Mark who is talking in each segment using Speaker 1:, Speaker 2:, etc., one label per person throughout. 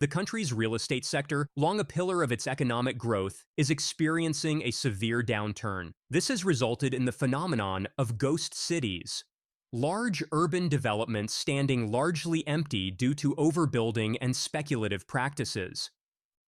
Speaker 1: The country's real estate sector, long a pillar of its economic growth, is experiencing a severe downturn. This has resulted in the phenomenon of ghost cities. Large urban developments standing largely empty due to overbuilding and speculative practices.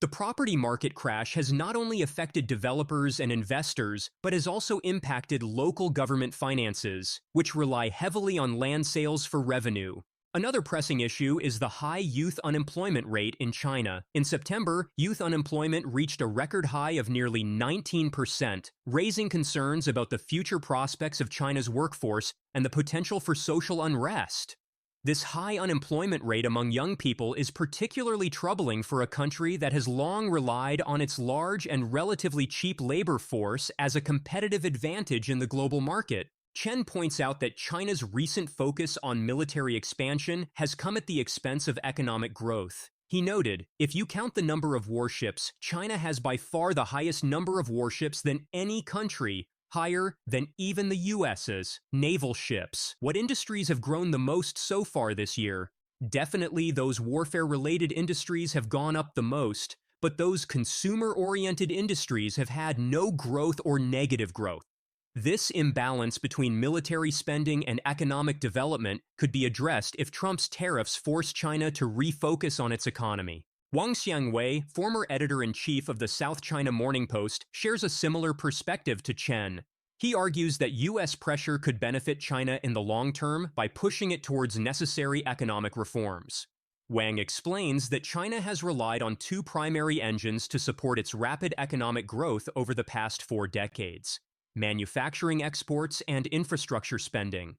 Speaker 1: The property market crash has not only affected developers and investors, but has also impacted local government finances, which rely heavily on land sales for revenue. Another pressing issue is the high youth unemployment rate in China. In September, youth unemployment reached a record high of nearly 19%, raising concerns about the future prospects of China's workforce and the potential for social unrest. This high unemployment rate among young people is particularly troubling for a country that has long relied on its large and relatively cheap labor force as a competitive advantage in the global market. Chen points out that China's recent focus on military expansion has come at the expense of economic growth. He noted, "If you count the number of warships, China has by far the highest number of warships than any country, higher than even the US's naval ships." What industries have grown the most so far this year? Definitely those warfare-related industries have gone up the most, but those consumer-oriented industries have had no growth or negative growth. This imbalance between military spending and economic development could be addressed if Trump's tariffs force China to refocus on its economy. Wang Xiangwei, former editor-in-chief of the South China Morning Post, shares a similar perspective to Chen. He argues that U.S. pressure could benefit China in the long term by pushing it towards necessary economic reforms. Wang explains that China has relied on two primary engines to support its rapid economic growth over the past 4 decades: manufacturing exports and infrastructure spending.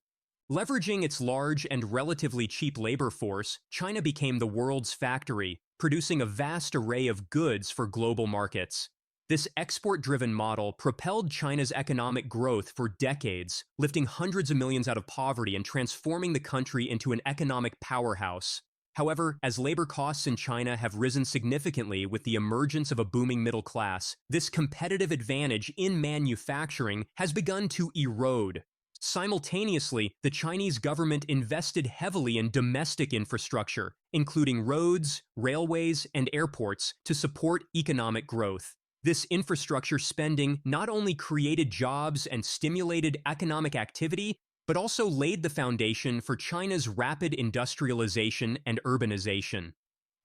Speaker 1: Leveraging its large and relatively cheap labor force, China became the world's factory, producing a vast array of goods for global markets. This export-driven model propelled China's economic growth for decades, lifting hundreds of millions out of poverty and transforming the country into an economic powerhouse. However, as labor costs in China have risen significantly with the emergence of a booming middle class, this competitive advantage in manufacturing has begun to erode. Simultaneously, the Chinese government invested heavily in domestic infrastructure, including roads, railways, and airports, to support economic growth. This infrastructure spending not only created jobs and stimulated economic activity, but also laid the foundation for China's rapid industrialization and urbanization.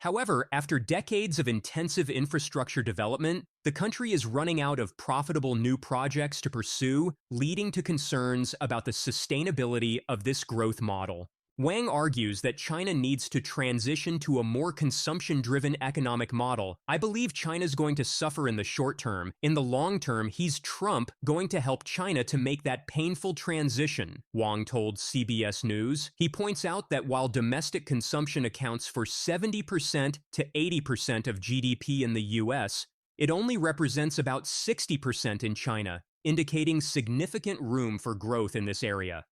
Speaker 1: However, after decades of intensive infrastructure development, the country is running out of profitable new projects to pursue, leading to concerns about the sustainability of this growth model. Wang argues that China needs to transition to a more consumption-driven economic model. "I believe China's going to suffer in the short term. In the long term, he's Trump going to help China to make that painful transition," Wang told CBS News. He points out that while domestic consumption accounts for 70% to 80% of GDP in the US, it only represents about 60% in China, indicating significant room for growth in this area.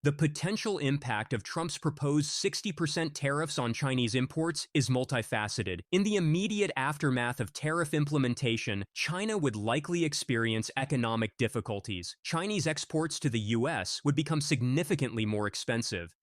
Speaker 1: The potential impact of Trump's proposed 60% tariffs on Chinese imports is multifaceted. In the immediate aftermath of tariff implementation, China would likely experience economic difficulties. Chinese exports to the US would become significantly more expensive,